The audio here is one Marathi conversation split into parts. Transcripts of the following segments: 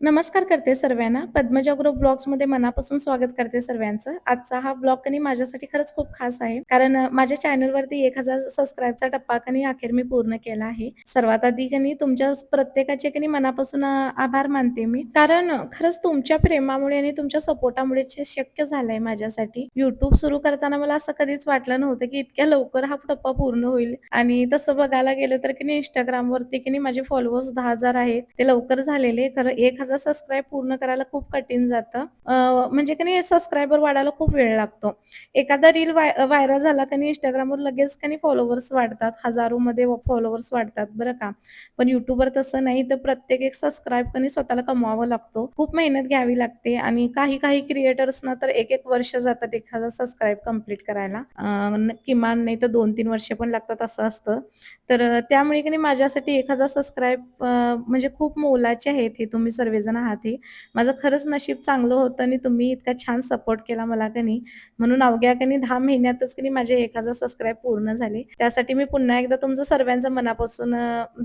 नमस्कार करते सर्वांना. पद्मजा ग्रुप ब्लॉग्समध्ये मनापासून स्वागत करते सर्वांचं. आजचा हा ब्लॉग कनी माझ्यासाठी खरंच खूप खास आहे. कारण माझ्या चॅनलवरती 1000 सबस्क्राईबचा टप्पा कनी अखेर मी पूर्ण केला आहे. सर्वात आधी कनी तुमच्या प्रत्येकाचे कनी मनापासून आभार मानते मी. कारण खरंच तुमच्या प्रेमामुळे आणि तुमच्या सपोर्टामुळेच हे शक्य झालंय माझ्यासाठी. YouTube सुरू करताना मला असं कधीच वाटलं नव्हतं, की इतक्या लवकर हा टप्पा पूर्ण होईल आणि तसं बघायला गेलं तर कनी Instagramवरती कनी माझे फॉलोअर्स 10,000 आहेत. ते लवकर झालेले. खरं 1000 सबस्क्राईब पूर्ण करायला खूप कठीण जातं. म्हणजे की नाही सबस्क्रायबर वाढायला खूप वेळ लागतो. एखादा रील व्हायरल झाला की नाही Instagramवर लगेच की नाही फॉलोवर्स वाढतात. हजारोमध्ये फॉलोवर्स वाढतात बरं का. पण YouTubeवर तसं नाही. तर प्रत्येक एक सबस्क्राईब की नाही स्वतःला कमवावा लागतो. खूप मेहनत घ्यावी लागते आणि काही क्रिएटर्सना तर 1-1 वर्ष जातात एखादा सबस्क्राईब कंप्लीट करायला. किमान नाही तर 2-3 वर्ष पण लागतात असं असतं. तर त्यामुळे की नाही माझ्यासाठी 1000 सबस्क्राईब म्हणजे खूप मोलाचे आहेत हे तुम्ही सर्वजण आहात हे. माझं खरंच नशीब चांगलं होतं आणि तुम्ही इतका छान सपोर्ट केला मला की नाही. म्हणून अवघ्या की नाही 10 महिन्यातच की नाही माझे 1000 सबस्क्राईब पूर्ण झाले. त्यासाठी मी पुन्हा एकदा तुमचं सर्वांचं मनापासून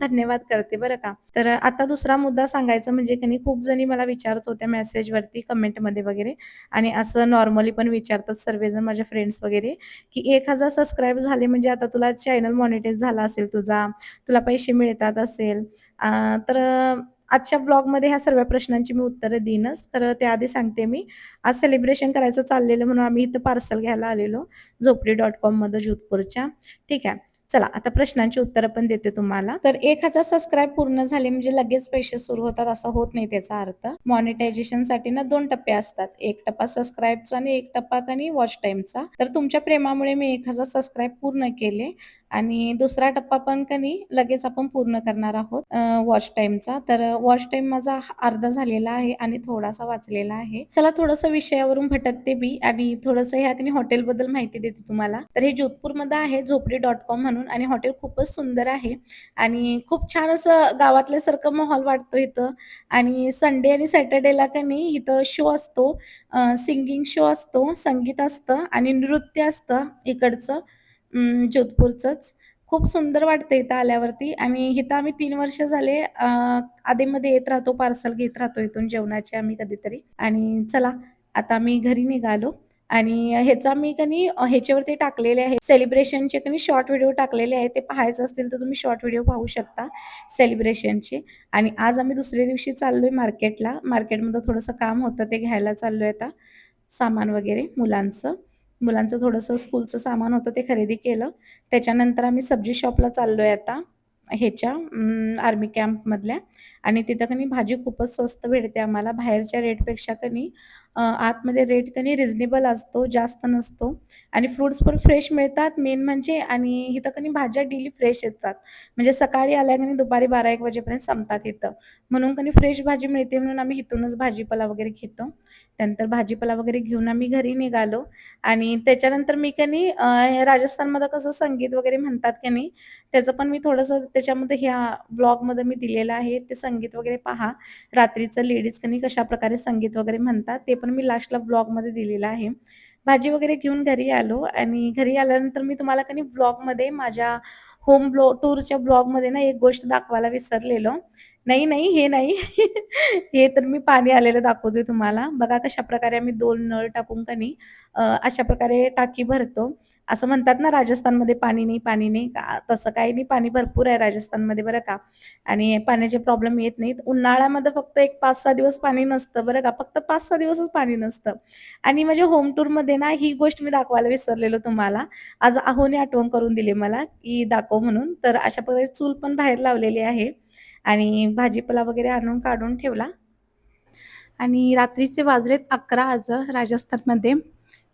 धन्यवाद करते बरं का. तर आता दुसरा मुद्दा सांगायचा म्हणजे की नाही खूप जणी मला विचारत होत्या मेसेजवरती, कमेंटमध्ये वगैरे आणि असं नॉर्मली पण विचारतात सर्वजण माझ्या फ्रेंड्स वगैरे, की 1000 सबस्क्राईब झाले म्हणजे आता तुला चॅनल मॉनिटाईज झाला असेल तुझा, तुला पैसे मिळतात असेल. तर आजच्या ब्लॉगमध्ये ह्या सर्व प्रश्नांची मी उत्तरं देईनच. तर त्याआधी सांगते मी, आज सेलिब्रेशन करायचं चाललेलं म्हणून आम्ही इथं पार्सल घ्यायला आलेलो झोपडी.कॉममधून जोधपूरच्या. ठीक आहे. चला आता प्रश्नांची उत्तरं पण देते तुम्हाला. तर 1000 सबस्क्राईब पूर्ण झाले म्हणजे लगेच पैसे सुरू होतात असं होत नाही त्याचा अर्थ. मॉनिटायझेशनसाठी ना 2 टप्पे असतात. एक टप्पा सबस्क्राईबचा आणि एक टप्पा वॉच टाईमचा. तर तुमच्या प्रेमामुळे मी 1000 सबस्क्राईब पूर्ण केले आणि दुसरा टप्पा पण लगेच आपण पूर्ण करणार आहोत वॉच टाईमचा. तर वॉच टाईम माझा अर्धा झालेला आहे आणि थोडासा वाचलेला आहे. चला थोडंसं विषयावरून भटकते मी आणि थोडंसं ह्या हॉटेलबद्दल माहिती देते तुम्हाला. तर हे जोधपूरमध्ये आहे झोपडी.com म्हणून आणि हॉटेल खूपच सुंदर आहे आणि खूप छान असं गावातल्यासारखं माहोल वाटतो इथं आणि संडे आणि सॅटर्डेला इथं शो असतो. सिंगिंग शो असतो, संगीत असतं आणि नृत्य असतं इकडचं जोधपूरचंच. खूप सुंदर वाटतं इथं आल्यावरती आणि इथं आम्ही 3 वर्ष झाले अधेमध्ये येत राहतो, पार्सल घेत राहतो इथून जेवणाचे आम्ही कधीतरी. आणि चला आता आम्ही घरी निघालो आणि ह्याचा मी ह्याच्यावरती टाकलेले आहे सेलिब्रेशनचे शॉर्ट व्हिडिओ टाकलेले आहेत. ते पाहायचं असतील तर तुम्ही शॉर्ट व्हिडिओ पाहू शकता सेलिब्रेशनचे. आणि आज आम्ही दुसऱ्या दिवशी चाललोय मार्केटला. मार्केटमध्ये थोडंसं काम होतं ते घ्यायला चाललोय आता. सामान वगैरे मुलांचं. मुलांचं थोडंसं स्कूलचं सामान होतं ते खरेदी केलं. त्याच्यानंतर आम्ही सब्जी शॉपला चाललोय आता ह्याच्या आर्मी कॅम्पमधल्या आणि तिथं भाजी खूपच स्वस्त भेटते आम्हाला बाहेरच्या रेटपेक्षा आतमध्ये रेट रिझनेबल असतो, जास्त नसतो आणि फ्रुट्स पण फ्रेश मिळतात मेन म्हणजे आणि इथं भाज्या डेली फ्रेश येतात. म्हणजे सकाळी आल्या दुपारी 12-1 वाजेपर्यंत संपतात इथं. म्हणून फ्रेश भाजी मिळते म्हणून आम्ही इथूनच भाजीपाला वगैरे घेतो. त्यानंतर भाजीपाला वगैरे घेऊन आम्ही घरी निघालो आणि त्याच्यानंतर मी राजस्थानमध्ये कसं संगीत वगैरे म्हणतात त्याचं पण मी थोडंसं त्याच्यामध्ये ह्या ब्लॉगमध्ये मी दिलेलं आहे. ते संगीत वगैरे पहा. रात्रीचं लेडीज कशाप्रकारे संगीत वगैरे म्हणतात, ते पण मी लास्टला ब्लॉगमध्ये दिलेलं आहे. भाजी वगैरे घेऊन घरी आलो आणि घरी आल्यानंतर मी तुम्हाला ब्लॉगमध्ये माझ्या टूरच्या ब्लॉगमध्ये ना एक गोष्ट दाखवायला विसरलेलो. नाही, हे नाही. हे तर मी पाणी आलेलं दाखवतोय तुम्हाला. बघा कशाप्रकारे आम्ही 2 नळ टाकून अशा प्रकारे टाकी भरतो. असं म्हणतात ना राजस्थानमध्ये पाणी नाही, पाणी नाही. तसं काही नाही, पाणी भरपूर आहे राजस्थानमध्ये बरं का आणि पाण्याचे प्रॉब्लेम येत नाहीत. उन्हाळ्यामध्ये फक्त एक 5-6 दिवस पाणी नसतं बरं का. फक्त 5-6 दिवसच पाणी नसतं आणि माझ्या होम टूरमध्ये ना ही गोष्ट मी दाखवायला विसरलेलो तुम्हाला. आज आहोने आठवण करून दिली मला, की दाखव म्हणून. तर अशा प्रकारे चूल पण बाहेर लावलेली आहे आणि भाजीपाला वगैरे आणून काढून ठेवला. आणि रात्रीचे वाजलेत 11 राजस्थानमध्ये.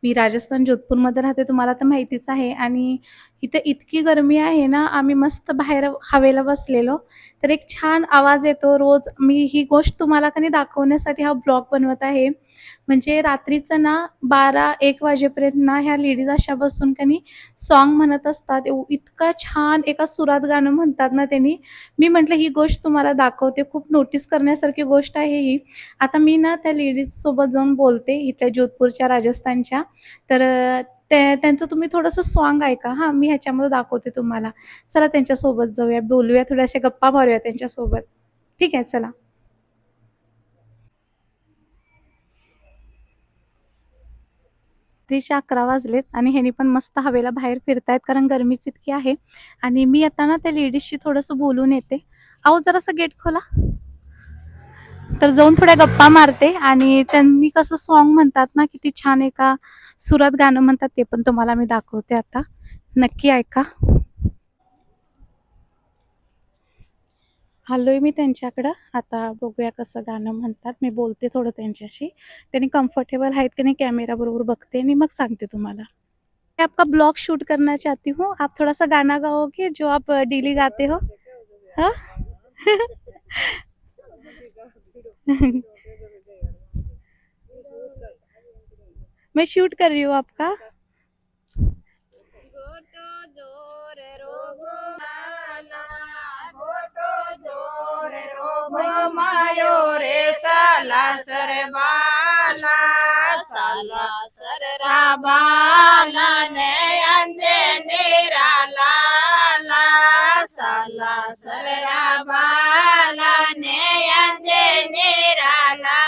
मी राजस्थान जोधपूरमध्ये राहते तुम्हाला तर माहितीच आहे आणि इथे इतकी गरमी आहे ना, आम्ही मस्त बाहेर हवेला बसलेलो. तर एक छान आवाज येतो रोज. मी ही गोष्ट तुम्हाला दाखवण्यासाठी हा ब्लॉग बनवत आहे. म्हणजे रात्रीचं ना 12-1 वाजेपर्यंत ना ह्या लेडीज अशा बसून सॉन्ग म्हणत असतात. इतका छान एका सुरात गाणं म्हणतात ना त्यांनी. मी म्हटलं ही गोष्ट तुम्हाला दाखवते. खूप नोटीस करण्यासारखी गोष्ट आहे ही. आता मी ना त्या लेडीजसोबत जाऊन बोलते इथल्या जोधपूरच्या, राजस्थानच्या. तर त्यांचं तुम्ही थोडंसं सॉन्ग ऐका हां. मी ह्याच्यामध्ये दाखवते तुम्हाला. चला त्यांच्यासोबत जाऊया, बोलूया, थोड्याशा गप्पा मारूया त्यांच्यासोबत. ठीक आहे, चला. रात्रीचे 11 वाजलेत आणि ह्यानी पण मस्त हवेला बाहेर फिरतायत कारण गरमीच इतकी आहे. आणि मी आता ना त्या लेडीजशी थोडंसं बोलून येते. अहो जरासं गेट खोला. तर जाऊन थोड्या गप्पा मारते आणि त्यांनी कसं सॉन्ग म्हणतात ना किती छान एका सुरात गाणं म्हणतात ते पण तुम्हाला मी दाखवते आता. नक्की ऐका. आलोय मी त्यांच्याकडं. आता बघूया कसं गाणं म्हणतात. मी बोलते थोडं त्यांच्याशी. त्यांनी कम्फर्टेबल आहेत की नाही कॅमेरा बरोबर बघते आणि मग सांगते तुम्हाला. मैं आपका ब्लॉग शूट करना चाहती हूँ. आप थोड़ा-सा गाना गाओगे जो आप डेली गाते हो? हाँ? मैं शूट कर रही हूँ आपका. मायो रे साला सरबाला साला सरबाला ने अंजे निराला ला साला सरबाला ने अंजे निराला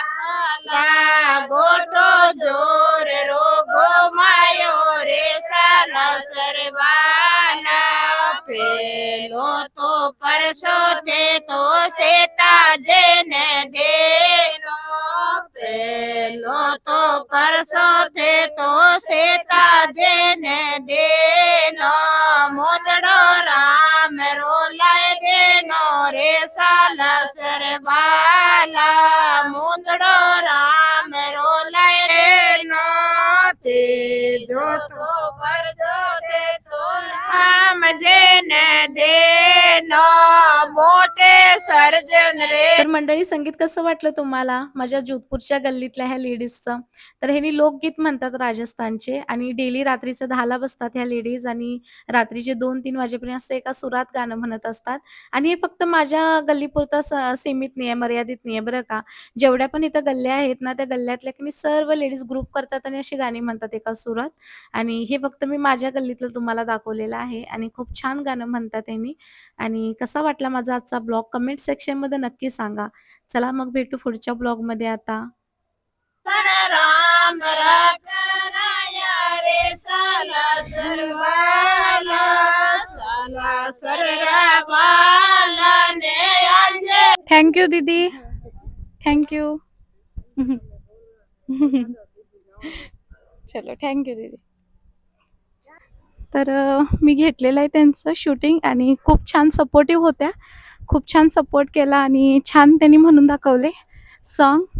ला गोटो जोर रोगो मायो रे साला सरबाला पेलो तो परसो थे तो सेता जेने देनो पेलो तो परसो थे तो सेता जेने देनो मोदड़ो राम रोलाय देनो रे साला सरबाला मोदड़ो राम रोलाय देनो ते जो तो परसो थे तो राम जेने देनो मोठे सर्जन रे. तर मंडळी संगीत कसं वाटलं तुम्हाला माझ्या जोधपूरच्या गल्लीतल्या ह्या लेडीजचं. तर ह्यांनी लोकगीत म्हणतात राजस्थानचे आणि डेली रात्रीचं 10ला बसतात ह्या लेडीज आणि रात्रीचे 2-3 वाजेपर्यंत असं एका सुरात गाणं म्हणत असतात. आणि हे फक्त माझ्या गल्लीपुरतं सीमित नाही आहे, मर्यादित नाही आहे बरं का. जेवढ्या पण इथं गल्ल्या आहेत ना, त्या गल्ल्यातल्या की नाही सर्व लेडीज ग्रुप करतात आणि अशी गाणी म्हणतात एका सुरात. आणि हे फक्त मी माझ्या गल्लीतलं तुम्हाला दाखवलेलं आहे आणि खूप छान गाणं म्हणतात ह्यांनी. आणि कसा वाटला माझा आजचा ब्लॉग कमेंट सेक्शनमध्ये नक्की सांगा. चला मग भेटू पुढच्या ब्लॉगमध्ये आता. राम राया रे साला सरबाला साला सरबाला ने अंजे. थँक दीदी. Thank you. चलो थँक दीदी. तर मी घेतलेलं आहे त्यांचं शूटिंग आणि खूप छान सपोर्टिव्ह होत्या. खूप छान सपोर्ट केला आणि छान त्यांनी म्हणून दाखवले सॉन्ग.